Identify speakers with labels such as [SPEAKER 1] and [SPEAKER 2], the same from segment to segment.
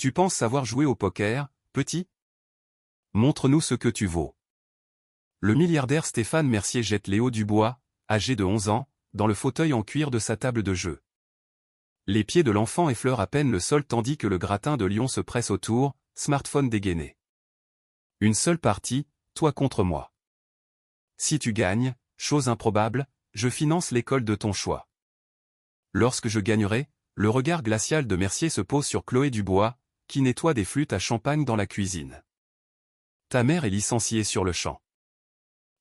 [SPEAKER 1] Tu penses savoir jouer au poker, petit? Montre-nous ce que tu vaux. Le milliardaire Stéphane Mercier jette Léo Dubois, âgé de 11 ans, dans le fauteuil en cuir de sa table de jeu. Les pieds de l'enfant effleurent à peine le sol tandis que le gratin de lion se presse autour, smartphone dégainé. Une seule partie, toi contre moi. Si tu gagnes, chose improbable, je finance l'école de ton choix. Lorsque je gagnerai, le regard glacial de Mercier se pose sur Chloé Dubois, qui nettoie des flûtes à champagne dans la cuisine. Ta mère est licenciée sur le champ.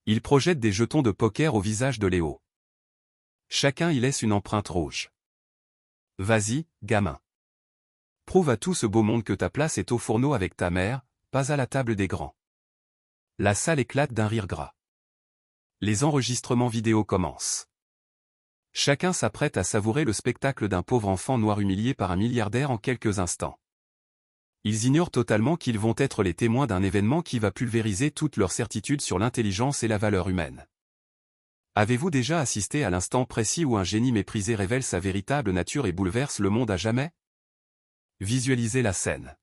[SPEAKER 1] Il projette des jetons de poker au visage de Léo. Chacun y laisse une empreinte rouge. Vas-y, gamin. Prouve à tout ce beau monde que ta place est au fourneau avec ta mère, pas à la table des grands. La salle éclate d'un rire gras. Les enregistrements vidéo commencent. Chacun s'apprête à savourer le spectacle d'un pauvre enfant noir humilié par un milliardaire en quelques instants. Ils ignorent totalement qu'ils vont être les témoins d'un événement qui va pulvériser toutes leurs certitudes sur l'intelligence et la valeur humaine. Avez-vous déjà assisté à l'instant précis où un génie méprisé révèle sa véritable nature et bouleverse le monde à jamais? Visualisez la scène.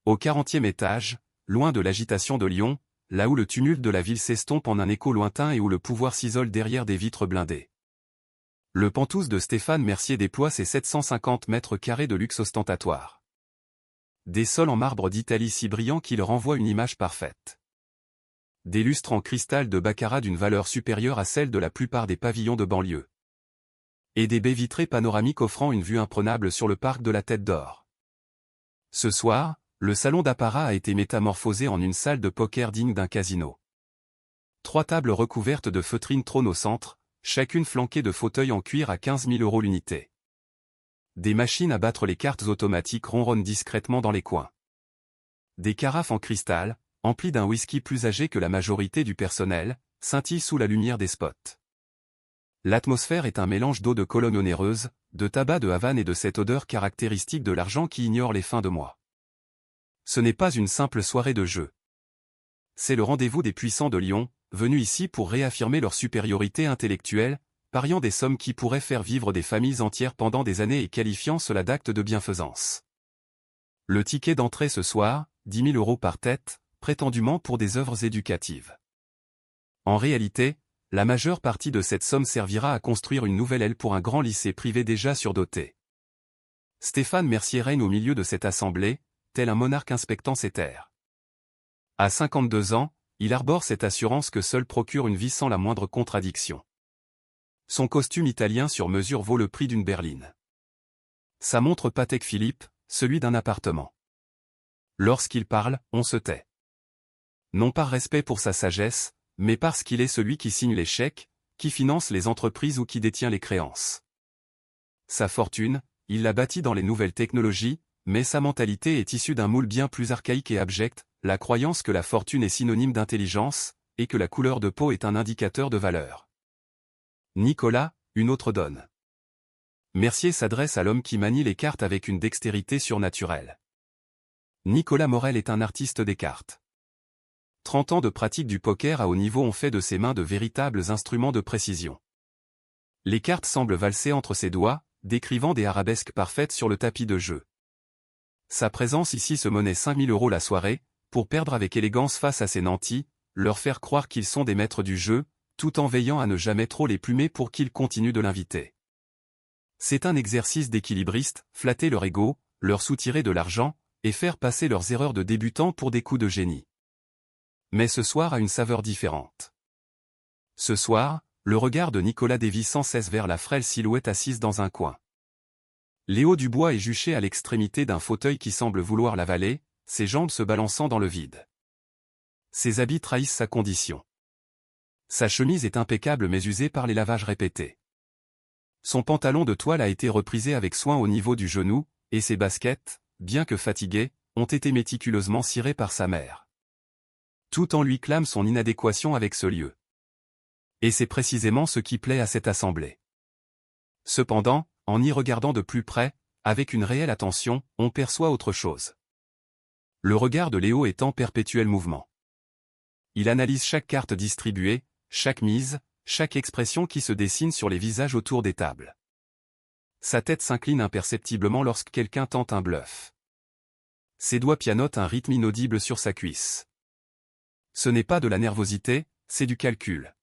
[SPEAKER 1] Au 40e étage, loin de l'agitation de Lyon, là où le tumulte de la ville s'estompe en un écho lointain et où le pouvoir s'isole derrière des vitres blindées. Le Penthouse de Stéphane Mercier déploie ses 750 mètres carrés de luxe ostentatoire. Des sols en marbre d'Italie si brillants qu'ils renvoient une image parfaite. Des lustres en cristal de baccarat d'une valeur supérieure à celle de la plupart des pavillons de banlieue. Et des baies vitrées panoramiques offrant une vue imprenable sur le parc de la Tête d'Or. Ce soir, le salon d'apparat a été métamorphosé en une salle de poker digne d'un casino. 3 tables recouvertes de feutrines trônent au centre, chacune flanquée de fauteuils en cuir à 15 000 € l'unité. Des machines à battre les cartes automatiques ronronnent discrètement dans les coins. Des carafes en cristal, emplies d'un whisky plus âgé que la majorité du personnel, scintillent sous la lumière des spots. L'atmosphère est un mélange d'eau de Cologne onéreuse, de tabac de Havane et de cette odeur caractéristique de l'argent qui ignore les fins de mois. Ce n'est pas une simple soirée de jeu. C'est le rendez-vous des puissants de Lyon, venus ici pour réaffirmer leur supériorité intellectuelle, pariant des sommes qui pourraient faire vivre des familles entières pendant des années et qualifiant cela d'acte de bienfaisance. Le ticket d'entrée ce soir, 10 000 € par tête, prétendument pour des œuvres éducatives. En réalité, la majeure partie de cette somme servira à construire une nouvelle aile pour un grand lycée privé déjà surdoté. Stéphane Mercier règne au milieu de cette assemblée, tel un monarque inspectant ses terres. À 52 ans, il arbore cette assurance que seul procure une vie sans la moindre contradiction. Son costume italien sur mesure vaut le prix d'une berline. Sa montre Patek Philippe, celui d'un appartement. Lorsqu'il parle, on se tait. Non par respect pour sa sagesse, mais parce qu'il est celui qui signe les chèques, qui finance les entreprises ou qui détient les créances. Sa fortune, il l'a bâtie dans les nouvelles technologies, mais sa mentalité est issue d'un moule bien plus archaïque et abject, la croyance que la fortune est synonyme d'intelligence, et que la couleur de peau est un indicateur de valeur. Nicolas, une autre donne. Mercier s'adresse à l'homme qui manie les cartes avec une dextérité surnaturelle. Nicolas Morel est un artiste des cartes. 30 ans de pratique du poker à haut niveau ont fait de ses mains de véritables instruments de précision. Les cartes semblent valser entre ses doigts, décrivant des arabesques parfaites sur le tapis de jeu. Sa présence ici se monnaie 5 000 € la soirée, pour perdre avec élégance face à ses nantis, leur faire croire qu'ils sont des maîtres du jeu, tout en veillant à ne jamais trop les plumer pour qu'ils continuent de l'inviter. C'est un exercice d'équilibriste, flatter leur ego, leur soutirer de l'argent, et faire passer leurs erreurs de débutants pour des coups de génie. Mais ce soir a une saveur différente. Ce soir, le regard de Nicolas dévie sans cesse vers la frêle silhouette assise dans un coin. Léo Dubois est juché à l'extrémité d'un fauteuil qui semble vouloir l'avaler, ses jambes se balançant dans le vide. Ses habits trahissent sa condition. Sa chemise est impeccable mais usée par les lavages répétés. Son pantalon de toile a été reprisé avec soin au niveau du genou, et ses baskets, bien que fatiguées, ont été méticuleusement cirées par sa mère. Tout en lui clame son inadéquation avec ce lieu. Et c'est précisément ce qui plaît à cette assemblée. Cependant, en y regardant de plus près, avec une réelle attention, on perçoit autre chose. Le regard de Léo est en perpétuel mouvement. Il analyse chaque carte distribuée, chaque mise, chaque expression qui se dessine sur les visages autour des tables. Sa tête s'incline imperceptiblement lorsque quelqu'un tente un bluff. Ses doigts pianotent un rythme inaudible sur sa cuisse. Ce n'est pas de la nervosité, c'est du calcul.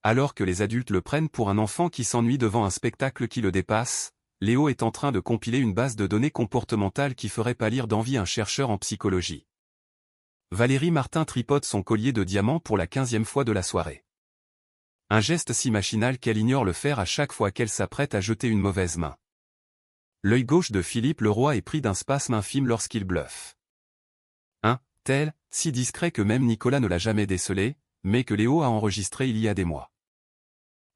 [SPEAKER 1] Alors que les adultes le prennent pour un enfant qui s'ennuie devant un spectacle qui le dépasse, Léo est en train de compiler une base de données comportementales qui ferait pâlir d'envie un chercheur en psychologie. Valérie Martin tripote son collier de diamants pour la 15e fois de la soirée. Un geste si machinal qu'elle ignore le faire à chaque fois qu'elle s'apprête à jeter une mauvaise main. L'œil gauche de Philippe Leroy est pris d'un spasme infime lorsqu'il bluffe. Un tel, si discret que même Nicolas ne l'a jamais décelé, mais que Léo a enregistré il y a des mois.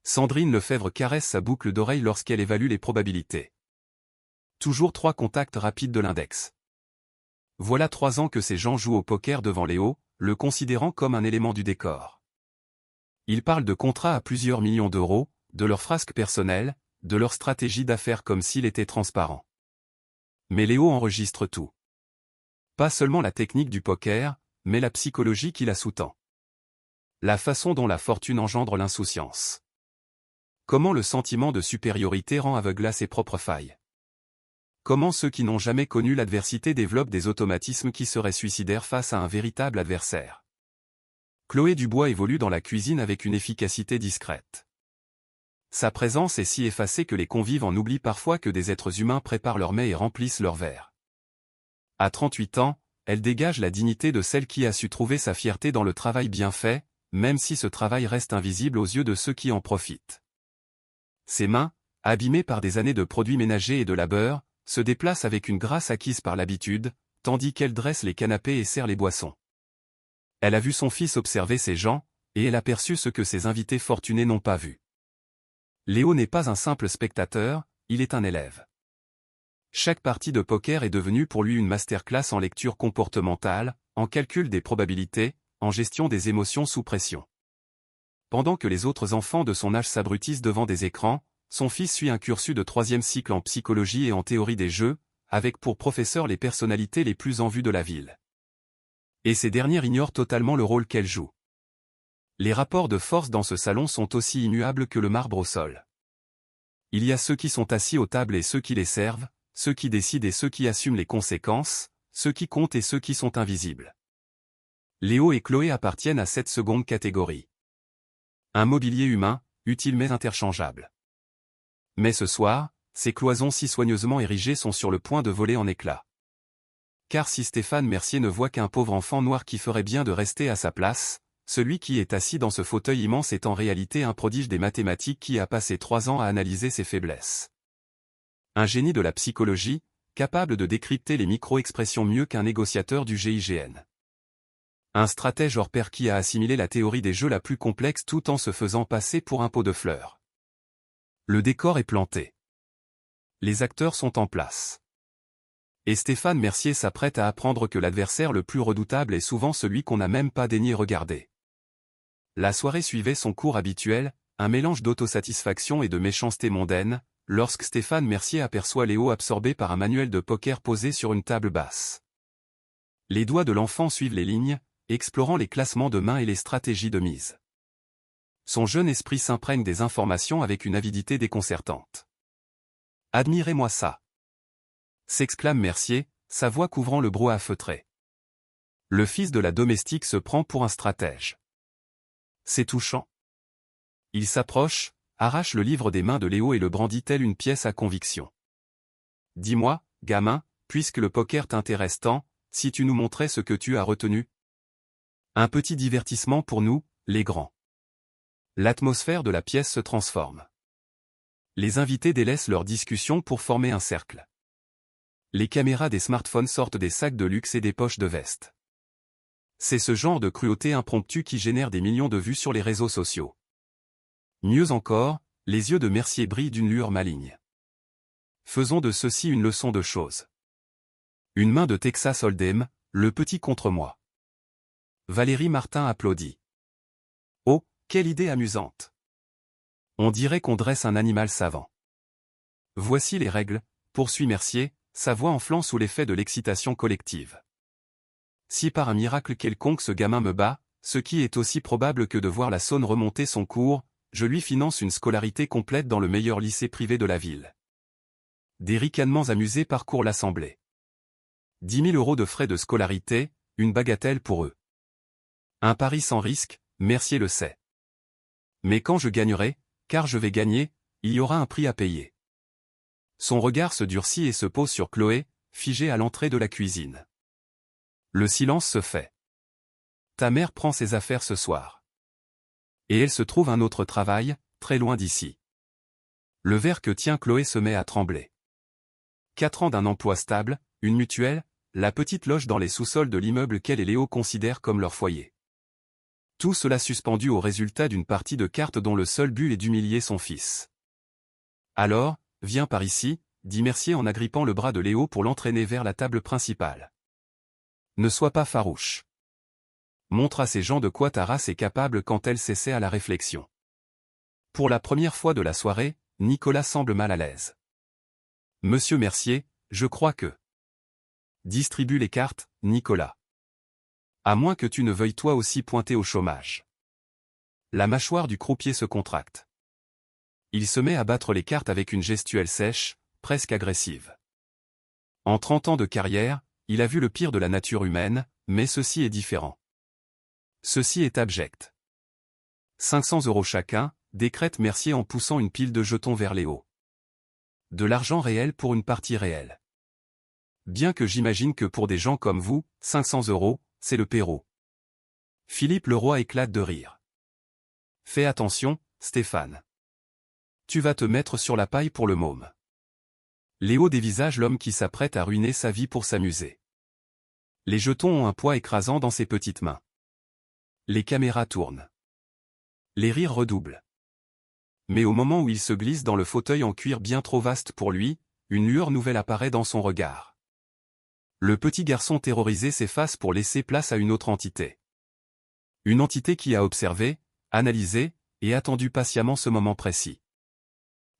[SPEAKER 1] Sandrine Lefebvre caresse sa boucle d'oreille lorsqu'elle évalue les probabilités. Toujours 3 contacts rapides de l'index. Voilà 3 ans que ces gens jouent au poker devant Léo, le considérant comme un élément du décor. Ils parlent de contrats à plusieurs millions d'euros, de leurs frasques personnelles, de leur stratégie d'affaires comme s'il était transparent. Mais Léo enregistre tout. Pas seulement la technique du poker, mais la psychologie qui la sous-tend. La façon dont la fortune engendre l'insouciance. Comment le sentiment de supériorité rend aveugle à ses propres failles. Comment ceux qui n'ont jamais connu l'adversité développent des automatismes qui seraient suicidaires face à un véritable adversaire. Chloé Dubois évolue dans la cuisine avec une efficacité discrète. Sa présence est si effacée que les convives en oublient parfois que des êtres humains préparent leur mets et remplissent leur verre. À 38 ans, elle dégage la dignité de celle qui a su trouver sa fierté dans le travail bien fait, même si ce travail reste invisible aux yeux de ceux qui en profitent. Ses mains, abîmées par des années de produits ménagers et de labeur, se déplacent avec une grâce acquise par l'habitude, tandis qu'elle dresse les canapés et sert les boissons. Elle a vu son fils observer ses gens, et elle a perçu ce que ses invités fortunés n'ont pas vu. Léo n'est pas un simple spectateur, il est un élève. Chaque partie de poker est devenue pour lui une masterclass en lecture comportementale, en calcul des probabilités, en gestion des émotions sous pression. Pendant que les autres enfants de son âge s'abrutissent devant des écrans, son fils suit un cursus de 3e cycle en psychologie et en théorie des jeux, avec pour professeur les personnalités les plus en vue de la ville. Et ces dernières ignorent totalement le rôle qu'elles jouent. Les rapports de force dans ce salon sont aussi immuables que le marbre au sol. Il y a ceux qui sont assis aux tables et ceux qui les servent, ceux qui décident et ceux qui assument les conséquences, ceux qui comptent et ceux qui sont invisibles. Léo et Chloé appartiennent à cette seconde catégorie. Un mobilier humain, utile mais interchangeable. Mais ce soir, ces cloisons si soigneusement érigées sont sur le point de voler en éclats. Car si Stéphane Mercier ne voit qu'un pauvre enfant noir qui ferait bien de rester à sa place, celui qui est assis dans ce fauteuil immense est en réalité un prodige des mathématiques qui a passé 3 ans à analyser ses faiblesses. Un génie de la psychologie, capable de décrypter les micro-expressions mieux qu'un négociateur du GIGN. Un stratège hors pair qui a assimilé la théorie des jeux la plus complexe tout en se faisant passer pour un pot de fleurs. Le décor est planté. Les acteurs sont en place. Et Stéphane Mercier s'apprête à apprendre que l'adversaire le plus redoutable est souvent celui qu'on n'a même pas daigné regarder. La soirée suivait son cours habituel, un mélange d'autosatisfaction et de méchanceté mondaine, lorsque Stéphane Mercier aperçoit Léo absorbé par un manuel de poker posé sur une table basse. Les doigts de l'enfant suivent les lignes, explorant les classements de mains et les stratégies de mise. Son jeune esprit s'imprègne des informations avec une avidité déconcertante. « Admirez-moi ça !» s'exclame Mercier, sa voix couvrant le brouhaha feutré. Le fils de la domestique se prend pour un stratège. C'est touchant. Il s'approche, arrache le livre des mains de Léo et le brandit tel une pièce à conviction. « Dis-moi, gamin, puisque le poker t'intéresse tant, si tu nous montrais ce que tu as retenu. Un petit divertissement pour nous, les grands. » L'atmosphère de la pièce se transforme. Les invités délaissent leur discussion pour former un cercle. Les caméras des smartphones sortent des sacs de luxe et des poches de veste. C'est ce genre de cruauté impromptue qui génère des millions de vues sur les réseaux sociaux. Mieux encore, les yeux de Mercier brillent d'une lueur maligne. Faisons de ceci une leçon de choses. Une main de Texas Hold'em, le petit contre moi. Valérie Martin applaudit. Oh, quelle idée amusante! On dirait qu'on dresse un animal savant. Voici les règles, poursuit Mercier, sa voix enflant sous l'effet de l'excitation collective. Si par un miracle quelconque ce gamin me bat, ce qui est aussi probable que de voir la Saône remonter son cours, je lui finance une scolarité complète dans le meilleur lycée privé de la ville. Des ricanements amusés parcourent l'assemblée. 10 000 € de frais de scolarité, une bagatelle pour eux. Un pari sans risque, Mercier le sait. Mais quand je gagnerai, car je vais gagner, il y aura un prix à payer. Son regard se durcit et se pose sur Chloé, figée à l'entrée de la cuisine. Le silence se fait. Ta mère prend ses affaires ce soir. Et elle se trouve un autre travail, très loin d'ici. Le verre que tient Chloé se met à trembler. 4 ans d'un emploi stable, une mutuelle, la petite loge dans les sous-sols de l'immeuble qu'elle et Léo considèrent comme leur foyer. Tout cela suspendu au résultat d'une partie de cartes dont le seul but est d'humilier son fils. Alors, viens par ici, dit Mercier en agrippant le bras de Léo pour l'entraîner vers la table principale. Ne sois pas farouche. Montre à ces gens de quoi ta race est capable quand elle s'essaie à la réflexion. Pour la première fois de la soirée, Nicolas semble mal à l'aise. Monsieur Mercier, je crois que... Distribue les cartes, Nicolas. À moins que tu ne veuilles toi aussi pointer au chômage. La mâchoire du croupier se contracte. Il se met à battre les cartes avec une gestuelle sèche, presque agressive. En 30 ans de carrière, il a vu le pire de la nature humaine, mais ceci est différent. Ceci est abject. 500 € chacun, décrète Mercier en poussant une pile de jetons vers Léo. De l'argent réel pour une partie réelle. Bien que j'imagine que pour des gens comme vous, 500 €, c'est le Pérou. Philippe Leroy éclate de rire. Fais attention, Stéphane. Tu vas te mettre sur la paille pour le môme. Léo dévisage l'homme qui s'apprête à ruiner sa vie pour s'amuser. Les jetons ont un poids écrasant dans ses petites mains. Les caméras tournent. Les rires redoublent. Mais au moment où il se glisse dans le fauteuil en cuir bien trop vaste pour lui, une lueur nouvelle apparaît dans son regard. Le petit garçon terrorisé s'efface pour laisser place à une autre entité. Une entité qui a observé, analysé, et attendu patiemment ce moment précis.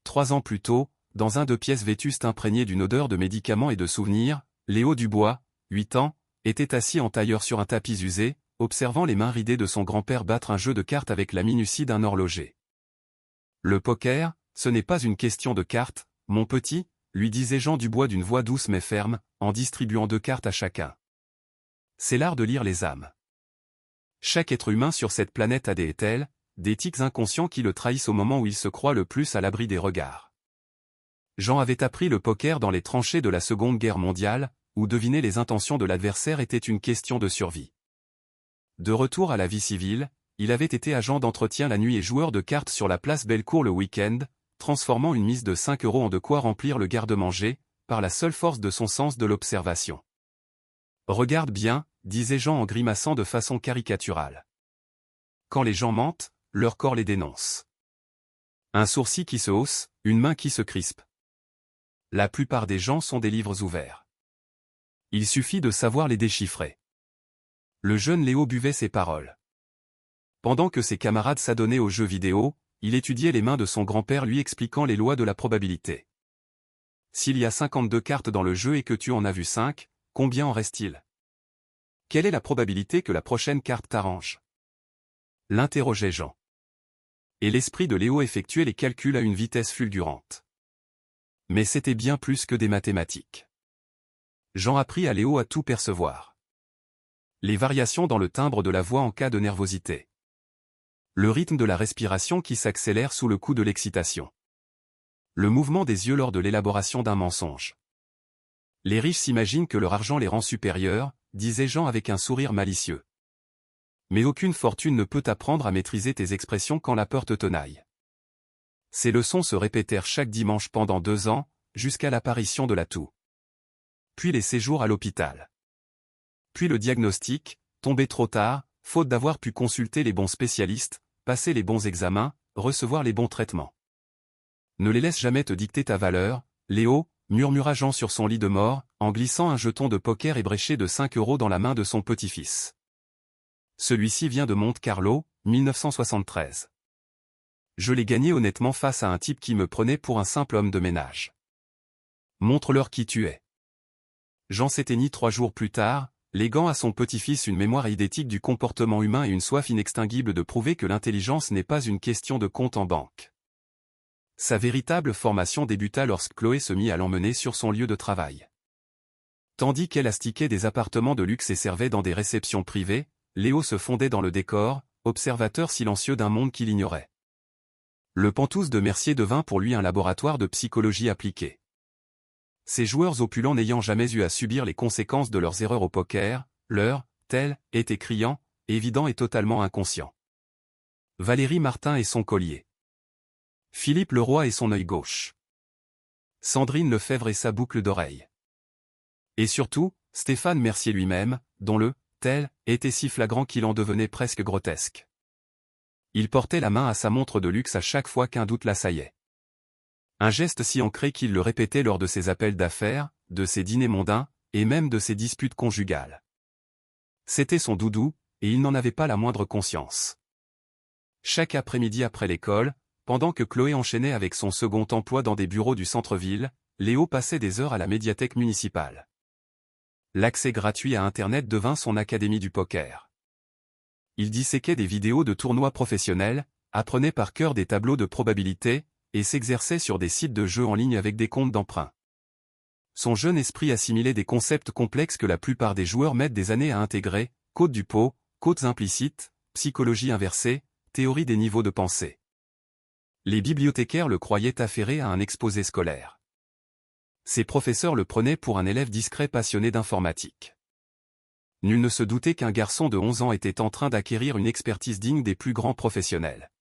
[SPEAKER 1] 3 ans plus tôt, dans un 2 pièces vétustes imprégné d'une odeur de médicaments et de souvenirs, Léo Dubois, 8 ans, était assis en tailleur sur un tapis usé, observant les mains ridées de son grand-père battre un jeu de cartes avec la minutie d'un horloger. Le poker, ce n'est pas une question de cartes, mon petit, lui disait Jean Dubois d'une voix douce mais ferme, en distribuant 2 cartes à chacun. C'est l'art de lire les âmes. Chaque être humain sur cette planète a des tels, des tics inconscients qui le trahissent au moment où il se croit le plus à l'abri des regards. Jean avait appris le poker dans les tranchées de la Seconde Guerre mondiale, où deviner les intentions de l'adversaire était une question de survie. De retour à la vie civile, il avait été agent d'entretien la nuit et joueur de cartes sur la place Bellecour le week-end, transformant une mise de 5 € en de quoi remplir le garde-manger, par la seule force de son sens de l'observation. Regarde bien, disait Jean en grimaçant de façon caricaturale. Quand les gens mentent, leur corps les dénonce. Un sourcil qui se hausse, une main qui se crispe. La plupart des gens sont des livres ouverts. Il suffit de savoir les déchiffrer. Le jeune Léo buvait ses paroles. Pendant que ses camarades s'adonnaient aux jeux vidéo, il étudiait les mains de son grand-père lui expliquant les lois de la probabilité. S'il y a 52 cartes dans le jeu et que tu en as vu 5, combien en reste-t-il? Quelle est la probabilité que la prochaine carte t'arrange? L'interrogeait Jean. Et l'esprit de Léo effectuait les calculs à une vitesse fulgurante. Mais c'était bien plus que des mathématiques. Jean apprit à Léo à tout percevoir. Les variations dans le timbre de la voix en cas de nervosité. Le rythme de la respiration qui s'accélère sous le coup de l'excitation. Le mouvement des yeux lors de l'élaboration d'un mensonge. Les riches s'imaginent que leur argent les rend supérieurs, disait Jean avec un sourire malicieux. Mais aucune fortune ne peut t'apprendre à maîtriser tes expressions quand la peur te tenaille. Ces leçons se répétèrent chaque dimanche pendant 2 ans, jusqu'à l'apparition de la toux. Puis les séjours à l'hôpital. Puis le diagnostic, tombé trop tard, faute d'avoir pu consulter les bons spécialistes, passer les bons examens, recevoir les bons traitements. Ne les laisse jamais te dicter ta valeur, Léo, murmura Jean sur son lit de mort, en glissant un jeton de poker ébréché de 5 € dans la main de son petit-fils. Celui-ci vient de Monte-Carlo, 1973. Je l'ai gagné honnêtement face à un type qui me prenait pour un simple homme de ménage. Montre-leur qui tu es. Jean s'éteignit 3 jours plus tard, léguant à son petit-fils une mémoire eidétique du comportement humain et une soif inextinguible de prouver que l'intelligence n'est pas une question de compte en banque. Sa véritable formation débuta lorsque Chloé se mit à l'emmener sur son lieu de travail. Tandis qu'elle astiquait des appartements de luxe et servait dans des réceptions privées, Léo se fondait dans le décor, observateur silencieux d'un monde qu'il ignorait. Le Pantouse de Mercier devint pour lui un laboratoire de psychologie appliquée. Ces joueurs opulents n'ayant jamais eu à subir les conséquences de leurs erreurs au poker, leur tel était criant, évident et totalement inconscient. Valérie Martin et son collier. Philippe Leroy et son œil gauche. Sandrine Lefebvre et sa boucle d'oreille. Et surtout, Stéphane Mercier lui-même, dont le tel était si flagrant qu'il en devenait presque grotesque. Il portait la main à sa montre de luxe à chaque fois qu'un doute l'assaillait. Un geste si ancré qu'il le répétait lors de ses appels d'affaires, de ses dîners mondains, et même de ses disputes conjugales. C'était son doudou, et il n'en avait pas la moindre conscience. Chaque après-midi après l'école, pendant que Chloé enchaînait avec son second emploi dans des bureaux du centre-ville, Léo passait des heures à la médiathèque municipale. L'accès gratuit à Internet devint son académie du poker. Il disséquait des vidéos de tournois professionnels, apprenait par cœur des tableaux de probabilité, et s'exerçait sur des sites de jeux en ligne avec des comptes d'emprunt. Son jeune esprit assimilait des concepts complexes que la plupart des joueurs mettent des années à intégrer, côte du pot, côtes implicites, psychologie inversée, théorie des niveaux de pensée. Les bibliothécaires le croyaient affairé à un exposé scolaire. Ses professeurs le prenaient pour un élève discret passionné d'informatique. Nul ne se doutait qu'un garçon de 11 ans était en train d'acquérir une expertise digne des plus grands professionnels.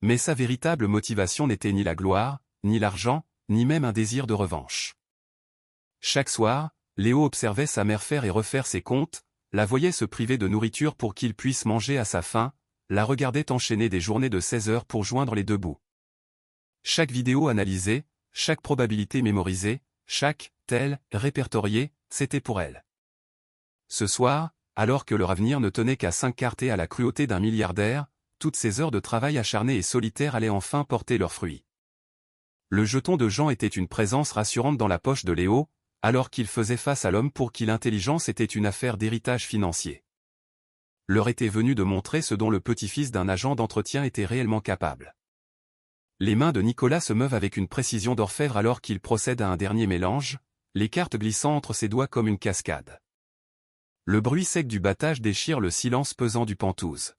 [SPEAKER 1] Mais sa véritable motivation n'était ni la gloire, ni l'argent, ni même un désir de revanche. Chaque soir, Léo observait sa mère faire et refaire ses comptes, la voyait se priver de nourriture pour qu'il puisse manger à sa faim, la regardait enchaîner des journées de 16 heures pour joindre les deux bouts. Chaque vidéo analysée, chaque probabilité mémorisée, chaque tel répertorié, c'était pour elle. Ce soir, alors que leur avenir ne tenait qu'à 5 cartes et à la cruauté d'un milliardaire, toutes ces heures de travail acharné et solitaire allaient enfin porter leurs fruits. Le jeton de Jean était une présence rassurante dans la poche de Léo, alors qu'il faisait face à l'homme pour qui l'intelligence était une affaire d'héritage financier. L'heure était venue de montrer ce dont le petit-fils d'un agent d'entretien était réellement capable. Les mains de Nicolas se meuvent avec une précision d'orfèvre alors qu'il procède à un dernier mélange, les cartes glissant entre ses doigts comme une cascade. Le bruit sec du battage déchire le silence pesant du Pantouse.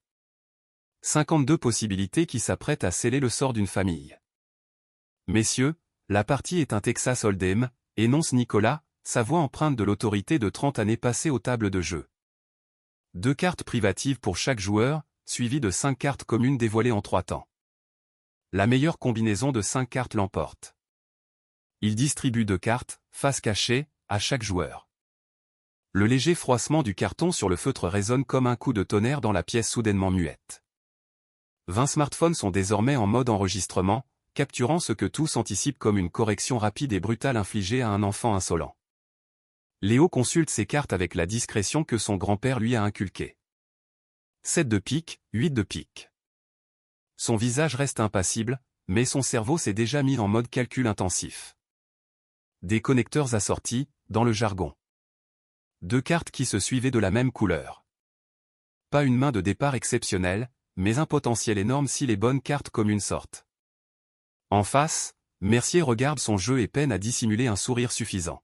[SPEAKER 1] 52 possibilités qui s'apprêtent à sceller le sort d'une famille. Messieurs, la partie est un Texas Hold'em, énonce Nicolas, sa voix empreinte de l'autorité de 30 années passées aux tables de jeu. 2 cartes privatives pour chaque joueur, suivies de 5 cartes communes dévoilées en 3 temps. La meilleure combinaison de 5 cartes l'emporte. Il distribue 2 cartes, face cachée, à chaque joueur. Le léger froissement du carton sur le feutre résonne comme un coup de tonnerre dans la pièce soudainement muette. 20 smartphones sont désormais en mode enregistrement, capturant ce que tous anticipent comme une correction rapide et brutale infligée à un enfant insolent. Léo consulte ses cartes avec la discrétion que son grand-père lui a inculquée. 7 de pique, 8 de pique. Son visage reste impassible, mais son cerveau s'est déjà mis en mode calcul intensif. Des connecteurs assortis, dans le jargon. 2 cartes qui se suivaient de la même couleur. Pas une main de départ exceptionnelle, mais un potentiel énorme si les bonnes cartes communes sortent. En face, Mercier regarde son jeu et peine à dissimuler un sourire suffisant.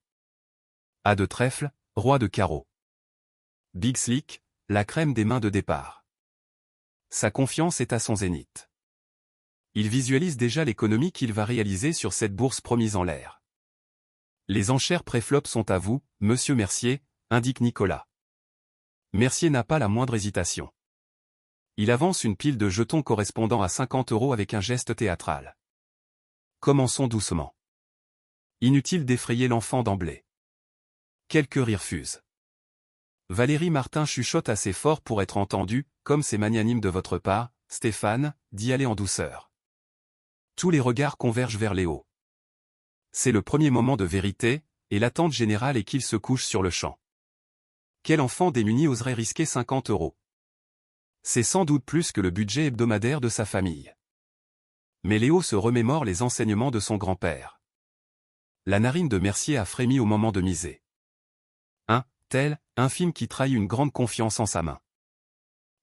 [SPEAKER 1] As de trèfle, roi de carreau. Big Slick, la crème des mains de départ. Sa confiance est à son zénith. Il visualise déjà l'économie qu'il va réaliser sur cette bourse promise en l'air. Les enchères préflop sont à vous, monsieur Mercier, indique Nicolas. Mercier n'a pas la moindre hésitation. Il avance une pile de jetons correspondant à 50 € avec un geste théâtral. Commençons doucement. Inutile d'effrayer l'enfant d'emblée. Quelques rires fusent. Valérie Martin chuchote assez fort pour être entendue, comme c'est magnanime de votre part, Stéphane, d'y aller en douceur. Tous les regards convergent vers Léo. C'est le premier moment de vérité, et l'attente générale est qu'il se couche sur le champ. Quel enfant démuni oserait risquer 50 €? C'est sans doute plus que le budget hebdomadaire de sa famille. Mais Léo se remémore les enseignements de son grand-père. La narine de Mercier a frémi au moment de miser. Un tel, infime qui trahit une grande confiance en sa main.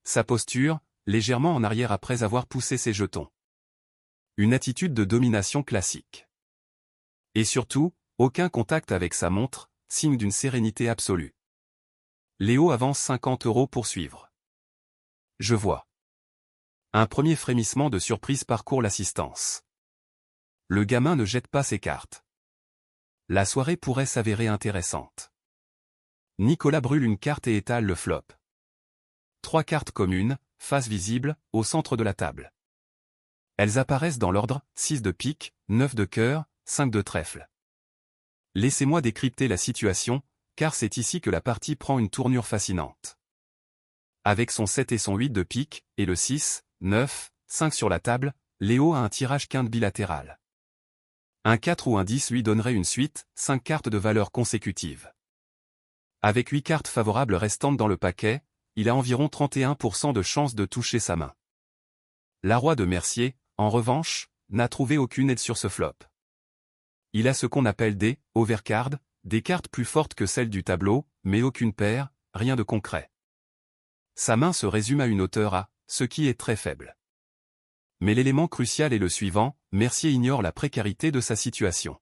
[SPEAKER 1] Sa posture, légèrement en arrière après avoir poussé ses jetons. Une attitude de domination classique. Et surtout, aucun contact avec sa montre, signe d'une sérénité absolue. Léo avance 50 € pour suivre. Je vois. Un premier frémissement de surprise parcourt l'assistance. Le gamin ne jette pas ses cartes. La soirée pourrait s'avérer intéressante. Nicolas brûle une carte et étale le flop. 3 cartes communes, face visible, au centre de la table. Elles apparaissent dans l'ordre, 6 de pique, 9 de cœur, 5 de trèfle. Laissez-moi décrypter la situation, car c'est ici que la partie prend une tournure fascinante. Avec son 7 et son 8 de pique, et le 6, 9, 5 sur la table, Léo a un tirage quinte bilatéral. Un 4 ou un 10 lui donnerait une suite, 5 cartes de valeur consécutive. Avec 8 cartes favorables restantes dans le paquet, il a environ 31% de chance de toucher sa main. La roi de Mercier, en revanche, n'a trouvé aucune aide sur ce flop. Il a ce qu'on appelle des overcards, des cartes plus fortes que celles du tableau, mais aucune paire, rien de concret. Sa main se résume à une hauteur A, ce qui est très faible. Mais l'élément crucial est le suivant, Mercier ignore la précarité de sa situation.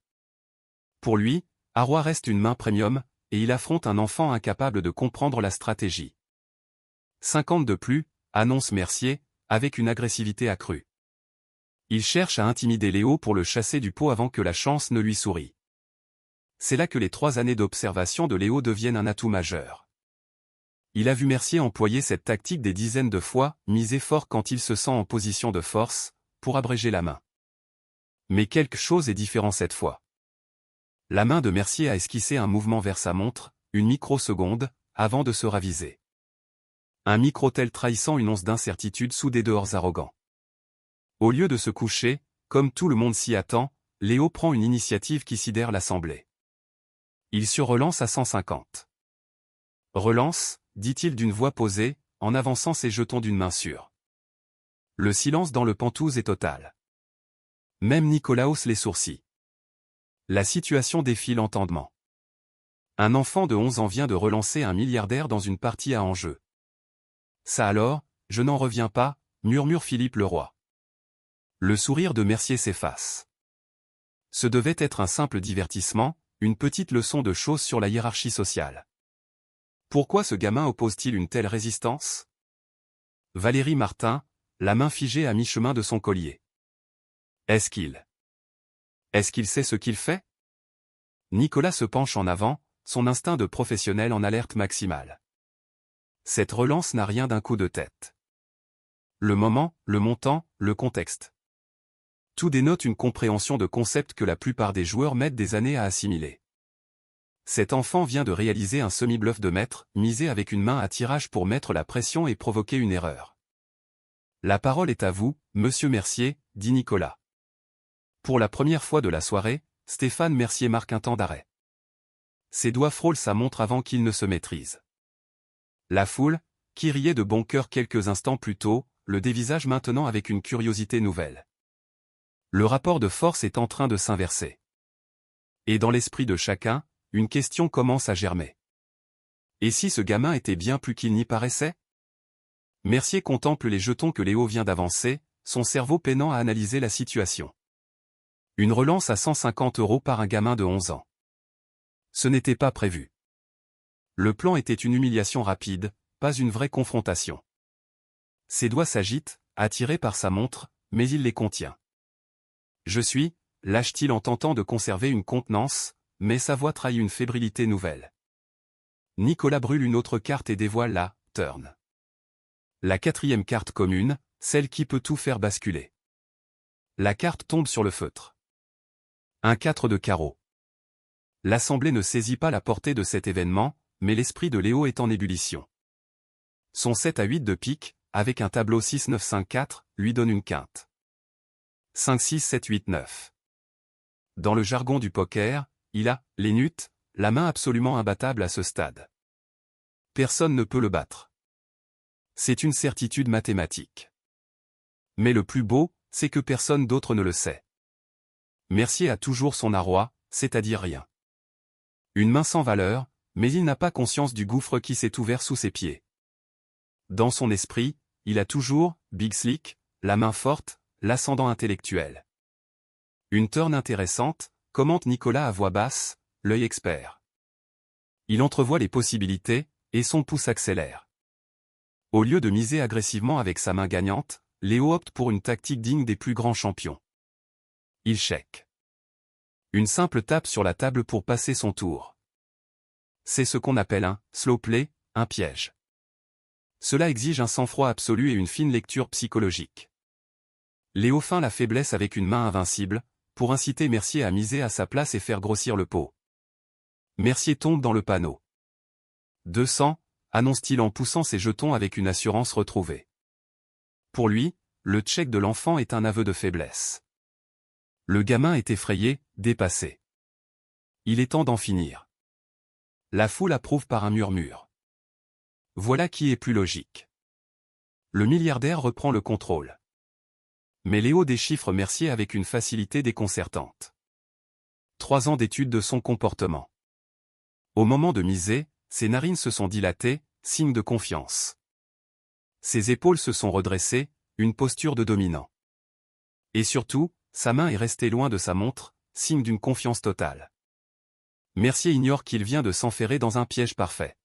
[SPEAKER 1] Pour lui, A-Roi reste une main premium, et il affronte un enfant incapable de comprendre la stratégie. 50 de plus, annonce Mercier, avec une agressivité accrue. Il cherche à intimider Léo pour le chasser du pot avant que la chance ne lui sourie. C'est là que les 3 années d'observation de Léo deviennent un atout majeur. Il a vu Mercier employer cette tactique des dizaines de fois, miser fort quand il se sent en position de force, pour abréger la main. Mais quelque chose est différent cette fois. La main de Mercier a esquissé un mouvement vers sa montre, une microseconde, avant de se raviser. Un micro-tel trahissant une once d'incertitude sous des dehors arrogants. Au lieu de se coucher, comme tout le monde s'y attend, Léo prend une initiative qui sidère l'assemblée. Il surrelance à 150. Relance, dit-il d'une voix posée, en avançant ses jetons d'une main sûre. Le silence dans le Penthouse est total. Même Nicolas hausse les sourcils. La situation défie l'entendement. Un enfant de 11 ans vient de relancer un milliardaire dans une partie à enjeu. Ça alors, je n'en reviens pas, murmure Philippe Leroy. Le sourire de Mercier s'efface. Ce devait être un simple divertissement, une petite leçon de choses sur la hiérarchie sociale. Pourquoi ce gamin oppose-t-il une telle résistance? Valérie Martin, la main figée à mi-chemin de son collier. Est-ce qu'il sait ce qu'il fait? Nicolas se penche en avant, son instinct de professionnel en alerte maximale. Cette relance n'a rien d'un coup de tête. Le moment, le montant, le contexte. Tout dénote une compréhension de concepts que la plupart des joueurs mettent des années à assimiler. Cet enfant vient de réaliser un semi-bluff de maître, misé avec une main à tirage pour mettre la pression et provoquer une erreur. La parole est à vous, monsieur Mercier, dit Nicolas. Pour la première fois de la soirée, Stéphane Mercier marque un temps d'arrêt. Ses doigts frôlent sa montre avant qu'il ne se maîtrise. La foule, qui riait de bon cœur quelques instants plus tôt, le dévisage maintenant avec une curiosité nouvelle. Le rapport de force est en train de s'inverser. Et dans l'esprit de chacun, une question commence à germer. Et si ce gamin était bien plus qu'il n'y paraissait? Mercier contemple les jetons que Léo vient d'avancer, son cerveau peinant à analyser la situation. Une relance à 150 € par un gamin de 11 ans. Ce n'était pas prévu. Le plan était une humiliation rapide, pas une vraie confrontation. Ses doigts s'agitent, attirés par sa montre, mais il les contient. Lâche-t-il en tentant de conserver une contenance, mais sa voix trahit une fébrilité nouvelle. Nicolas brûle une autre carte et dévoile la turn. La 4e carte commune, celle qui peut tout faire basculer. La carte tombe sur le feutre. Un 4 de carreau. L'assemblée ne saisit pas la portée de cet événement, mais l'esprit de Léo est en ébullition. Son 7 à 8 de pique, avec un tableau 6-9-5-4, lui donne une quinte. 5-6-7-8-9. Dans le jargon du poker, il a, les nuts, la main absolument imbattable à ce stade. Personne ne peut le battre. C'est une certitude mathématique. Mais le plus beau, c'est que personne d'autre ne le sait. Mercier a toujours son A-Roi, c'est-à-dire rien. Une main sans valeur, mais il n'a pas conscience du gouffre qui s'est ouvert sous ses pieds. Dans son esprit, il a toujours, Big Slick, la main forte, l'ascendant intellectuel. Une turn intéressante, commente Nicolas à voix basse, l'œil expert. Il entrevoit les possibilités, et son pouce accélère. Au lieu de miser agressivement avec sa main gagnante, Léo opte pour une tactique digne des plus grands champions. Il check. Une simple tape sur la table pour passer son tour. C'est ce qu'on appelle un slow play, un piège. Cela exige un sang-froid absolu et une fine lecture psychologique. Léo feint la faiblesse avec une main invincible, pour inciter Mercier à miser à sa place et faire grossir le pot. Mercier tombe dans le panneau. 200, annonce-t-il en poussant ses jetons avec une assurance retrouvée. Pour lui, le check de l'enfant est un aveu de faiblesse. Le gamin est effrayé, dépassé. Il est temps d'en finir. La foule approuve par un murmure. Voilà qui est plus logique. Le milliardaire reprend le contrôle. Mais Léo déchiffre Mercier avec une facilité déconcertante. 3 ans d'étude de son comportement. Au moment de miser, ses narines se sont dilatées, signe de confiance. Ses épaules se sont redressées, une posture de dominant. Et surtout, sa main est restée loin de sa montre, signe d'une confiance totale. Mercier ignore qu'il vient de s'enferrer dans un piège parfait.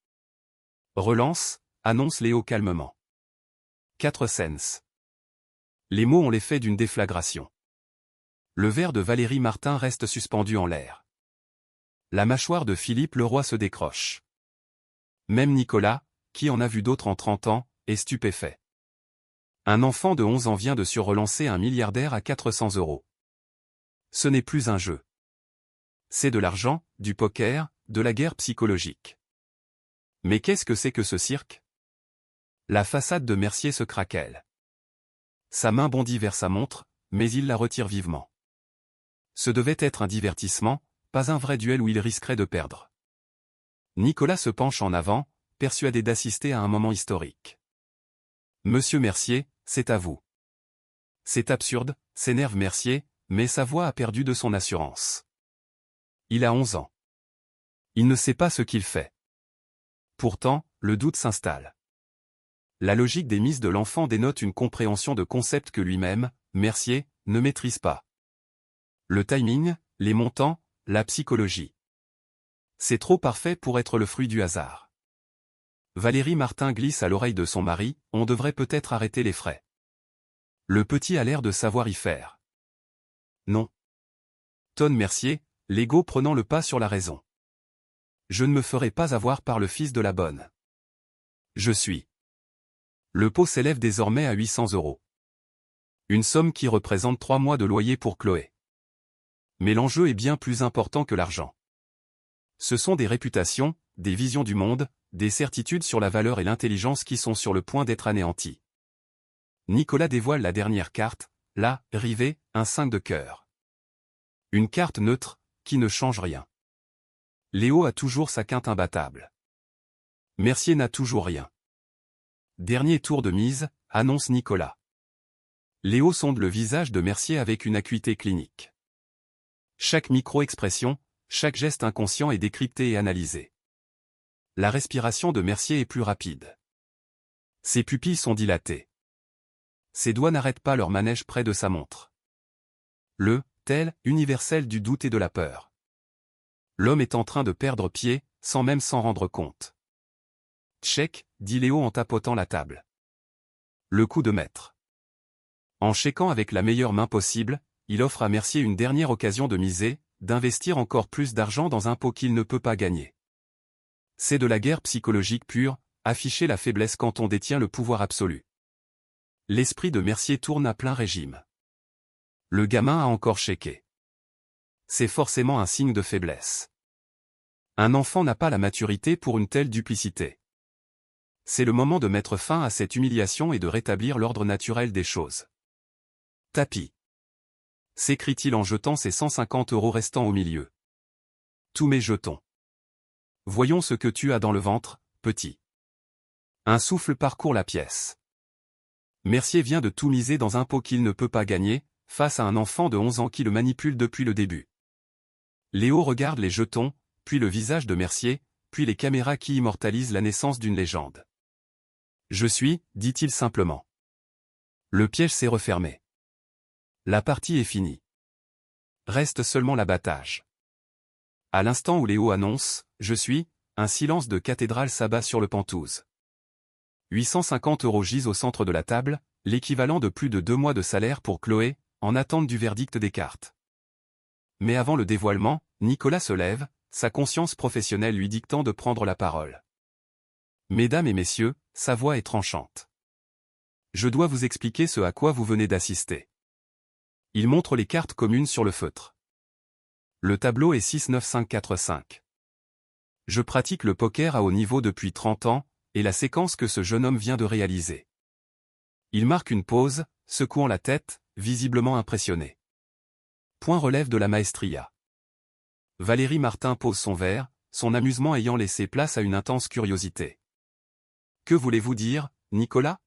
[SPEAKER 1] Relance, annonce Léo calmement. 4 cents. Les mots ont l'effet d'une déflagration. Le verre de Valérie Martin reste suspendu en l'air. La mâchoire de Philippe Leroy se décroche. Même Nicolas, qui en a vu d'autres en 30 ans, est stupéfait. Un enfant de 11 ans vient de surrelancer un milliardaire à 400 €. Ce n'est plus un jeu. C'est de l'argent, du poker, de la guerre psychologique. Mais qu'est-ce que c'est que ce cirque? La façade de Mercier se craquelle. Sa main bondit vers sa montre, mais il la retire vivement. Ce devait être un divertissement, pas un vrai duel où il risquerait de perdre. Nicolas se penche en avant, persuadé d'assister à un moment historique. Monsieur Mercier, c'est à vous. C'est absurde, s'énerve Mercier, mais sa voix a perdu de son assurance. Il a 11 ans. Il ne sait pas ce qu'il fait. Pourtant, le doute s'installe. La logique des mises de l'enfant dénote une compréhension de concepts que lui-même, Mercier, ne maîtrise pas. Le timing, les montants, la psychologie. C'est trop parfait pour être le fruit du hasard. Valérie Martin glisse à l'oreille de son mari, on devrait peut-être arrêter les frais. Le petit a l'air de savoir y faire. Non. Tonne Mercier, l'ego prenant le pas sur la raison. Je ne me ferai pas avoir par le fils de la bonne. Je suis. Le pot s'élève désormais à 800 €. Une somme qui représente 3 mois de loyer pour Chloé. Mais l'enjeu est bien plus important que l'argent. Ce sont des réputations, des visions du monde, des certitudes sur la valeur et l'intelligence qui sont sur le point d'être anéanties. Nicolas dévoile la dernière carte, là, rivée, un 5 de cœur. Une carte neutre, qui ne change rien. Léo a toujours sa quinte imbattable. Mercier n'a toujours rien. Dernier tour de mise, annonce Nicolas. Léo sonde le visage de Mercier avec une acuité clinique. Chaque micro-expression, chaque geste inconscient est décrypté et analysé. La respiration de Mercier est plus rapide. Ses pupilles sont dilatées. Ses doigts n'arrêtent pas leur manège près de sa montre. Le tel universel du doute et de la peur. L'homme est en train de perdre pied, sans même s'en rendre compte. Check, dit Léo en tapotant la table. Le coup de maître. En checkant avec la meilleure main possible, il offre à Mercier une dernière occasion de miser, d'investir encore plus d'argent dans un pot qu'il ne peut pas gagner. C'est de la guerre psychologique pure, afficher la faiblesse quand on détient le pouvoir absolu. L'esprit de Mercier tourne à plein régime. Le gamin a encore checké. C'est forcément un signe de faiblesse. Un enfant n'a pas la maturité pour une telle duplicité. C'est le moment de mettre fin à cette humiliation et de rétablir l'ordre naturel des choses. Tapis. S'écrie-t-il en jetant ses 150 € restants au milieu. Tous mes jetons. Voyons ce que tu as dans le ventre, petit. Un souffle parcourt la pièce. Mercier vient de tout miser dans un pot qu'il ne peut pas gagner, face à un enfant de 11 ans qui le manipule depuis le début. Léo regarde les jetons, puis le visage de Mercier, puis les caméras qui immortalisent la naissance d'une légende. Je suis, dit-il simplement. Le piège s'est refermé. La partie est finie. Reste seulement l'abattage. À l'instant où Léo annonce « Je suis », un silence de cathédrale s'abat sur le Penthouse. 850 € gisent au centre de la table, l'équivalent de plus de 2 mois de salaire pour Chloé, en attente du verdict des cartes. Mais avant le dévoilement, Nicolas se lève, sa conscience professionnelle lui dictant de prendre la parole. « Mesdames et messieurs, sa voix est tranchante. Je dois vous expliquer ce à quoi vous venez d'assister. » Il montre les cartes communes sur le feutre. Le tableau est 6-9-5-4-5. Je pratique le poker à haut niveau depuis 30 ans, et la séquence que ce jeune homme vient de réaliser. Il marque une pause, secouant la tête, visiblement impressionné. Point relève de la maestria. Valérie Martin pose son verre, son amusement ayant laissé place à une intense curiosité. Que voulez-vous dire, Nicolas?